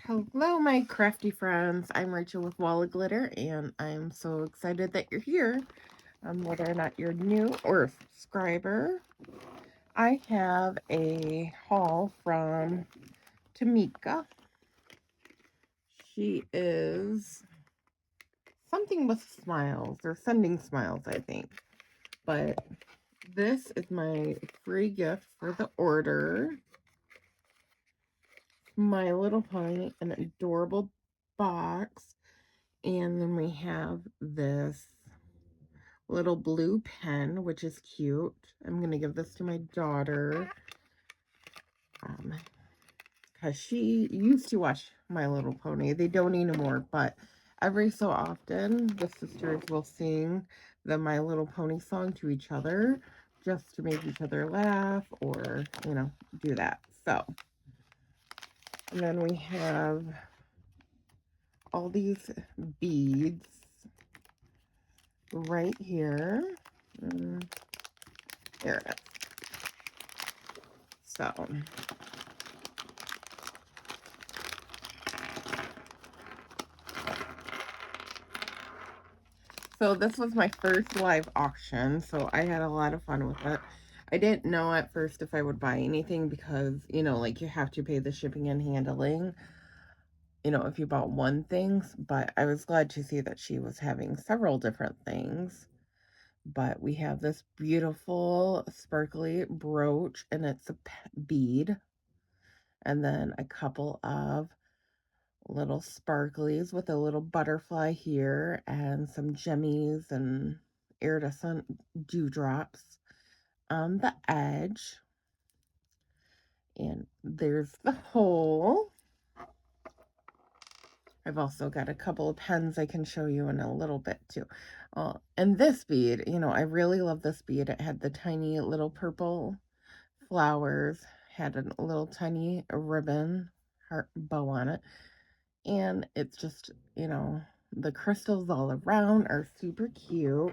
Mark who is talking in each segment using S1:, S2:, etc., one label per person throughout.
S1: Hello, my crafty friends. I'm Rachel with Wall of Glitter, and I'm so excited that you're here. Whether or not you're new or a subscriber, I have a haul from Tamika. She is something with smiles, or sending smiles, I think. But this is my free gift for the order. My Little Pony, an adorable box. And then we have this little blue pen, which is cute. I'm going to give this to my daughter because she used to watch My Little Pony. They don't anymore, but every so often the sisters will sing the My Little Pony song to each other just to make each other laugh or, do that. So, and then we have all these beads right here. There it is. So this was my first live auction, so I had a lot of fun with it. I didn't know at first if I would buy anything because, like you have to pay the shipping and handling, if you bought one thing, but I was glad to see that she was having several different things. But we have this beautiful sparkly brooch, and it's a bead, and then a couple of little sparklies with a little butterfly here and some gemmies and iridescent dewdrops on the edge. And there's the hole. I've also got a couple of pens I can show you in a little bit too. And this bead, I really love this bead. It had the tiny little purple flowers, had a little tiny ribbon heart bow on it. And it's just, the crystals all around are super cute.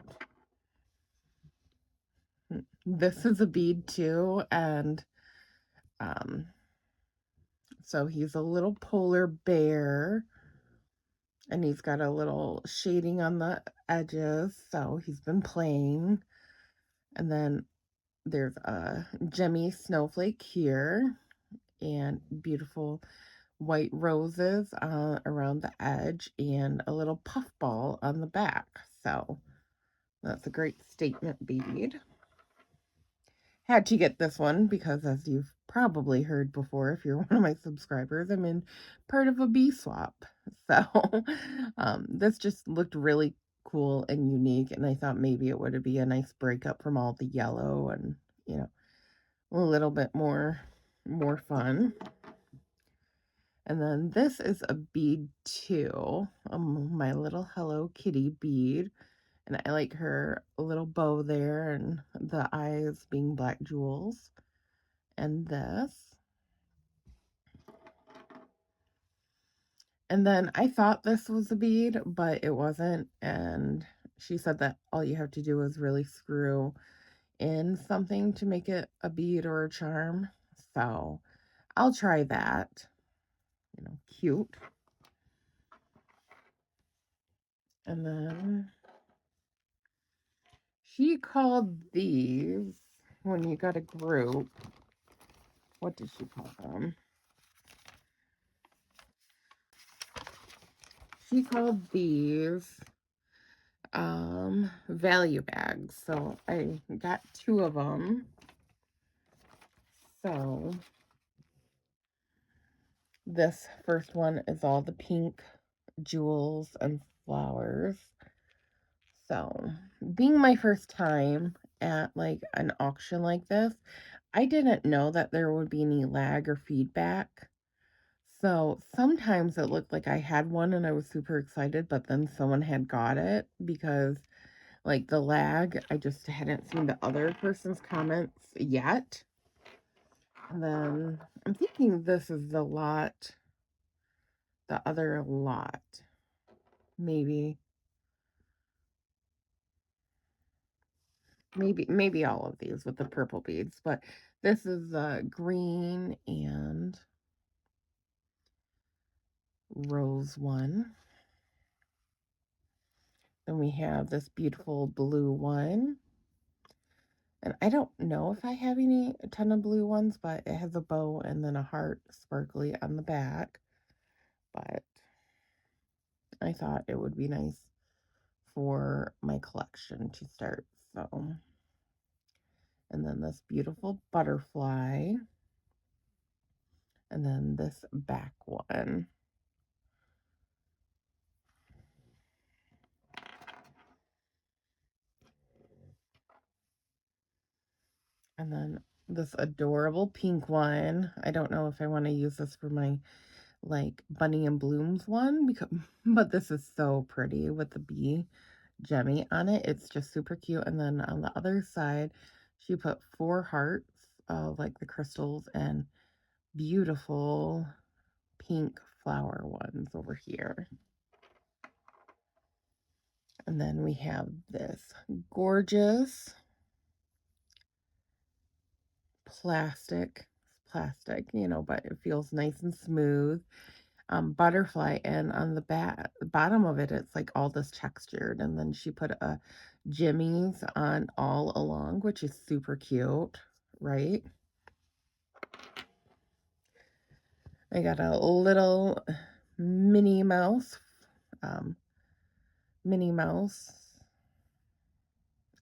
S1: This is a bead too, and so he's a little polar bear, and he's got a little shading on the edges, so he's been playing. And then there's a gemmy snowflake here, and beautiful white roses around the edge, and a little puffball on the back. So that's a great statement bead. Had to get this one because, as you've probably heard before, if you're one of my subscribers, I'm in part of a bee swap. So this just looked really cool and unique, and I thought maybe it would be a nice breakup from all the yellow and, a little bit more fun. And then this is a bead too, my little Hello Kitty bead. And I like her little bow there and the eyes being black jewels. And this. And then I thought this was a bead, but it wasn't. And she said that all you have to do is really screw in something to make it a bead or a charm. So I'll try that. Cute. And then she called these, when you got a group, what did she call them? She called these value bags. So I got 2 of them. So this first one is all the pink jewels and flowers. So being my first time at like an auction like this, I didn't know that there would be any lag or feedback. So sometimes it looked like I had one and I was super excited, but then someone had got it because like the lag, I just hadn't seen the other person's comments yet. And then I'm thinking this is the other lot. Maybe all of these with the purple beads, but this is green and rose one. Then we have this beautiful blue one. And I don't know if I have a ton of blue ones, but it has a bow and then a heart sparkly on the back. But I thought it would be nice for my collection to start. So, and then this beautiful butterfly. And then this back one. And then this adorable pink one. I don't know if I want to use this for my like Bunny and Blooms one, because but this is so pretty with the bee gemmy on it. It's just super cute. And then on the other side, she put 4 hearts of like the crystals and beautiful pink flower ones over here. And then we have this gorgeous plastic, you know, but it feels nice and smooth. Butterfly, and on the bottom of it, it's like all this textured, and then she put a jimmies on all along, which is super cute, right? I got a little Minnie Mouse, um, Minnie Mouse.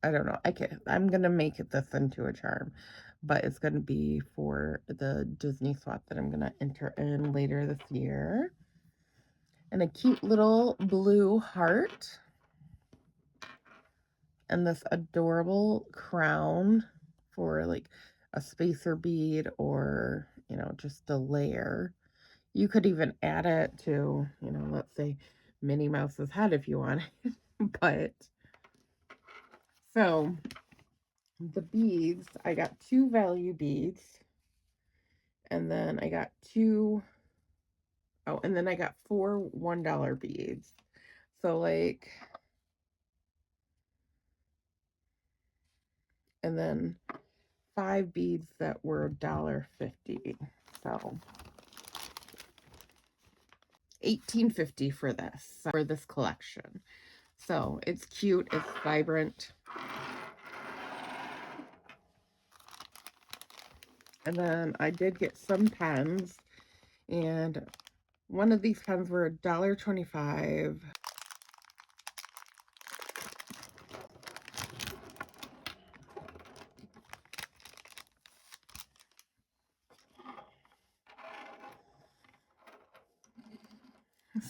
S1: I don't know. I'm gonna make this into a charm, but it's gonna be for the Disney swap that I'm gonna enter in later this year. And a cute little blue heart. And this adorable crown for like a spacer bead or, you know, just a layer. You could even add it to, you know, let's say Minnie Mouse's head if you want. But so the beads, I got 2 value beads, and then I got 2, oh, and then I got 4 $1 beads. So like, and then 5 beads that were $1.50. So $18.50 for this collection. So it's cute, it's vibrant. And then I did get some pens, and one of these pens were $1.25.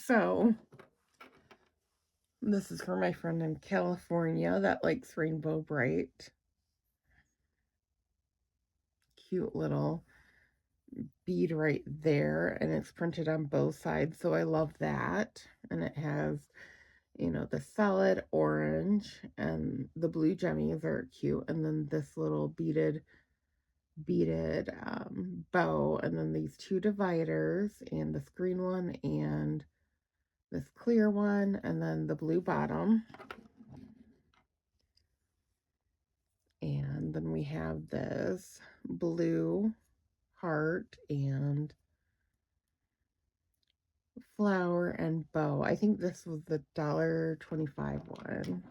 S1: So this is for my friend in California that likes Rainbow Bright. Cute little bead right there, and it's printed on both sides, so I love that. And it has, you know, the solid orange, and the blue jemmies are cute, and then this little beaded bow, and then these 2 dividers, and this green one and this clear one, and then the blue bottom. And then we have this blue heart and flower and bow. I think this was the $1.25 one.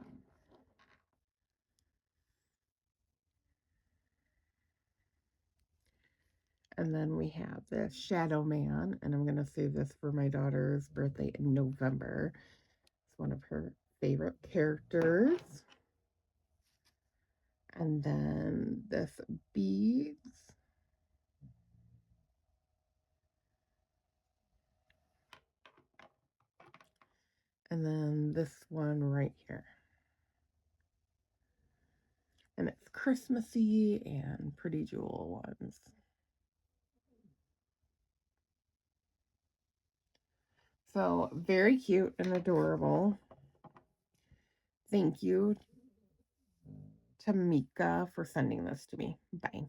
S1: And then we have this Shadow Man, and I'm going to save this for my daughter's birthday in November. It's one of her favorite characters. And then this beads. And then this one right here. And it's Christmassy and pretty jewel ones. So very cute and adorable. Thank you, Tamika, for sending this to me. Bye.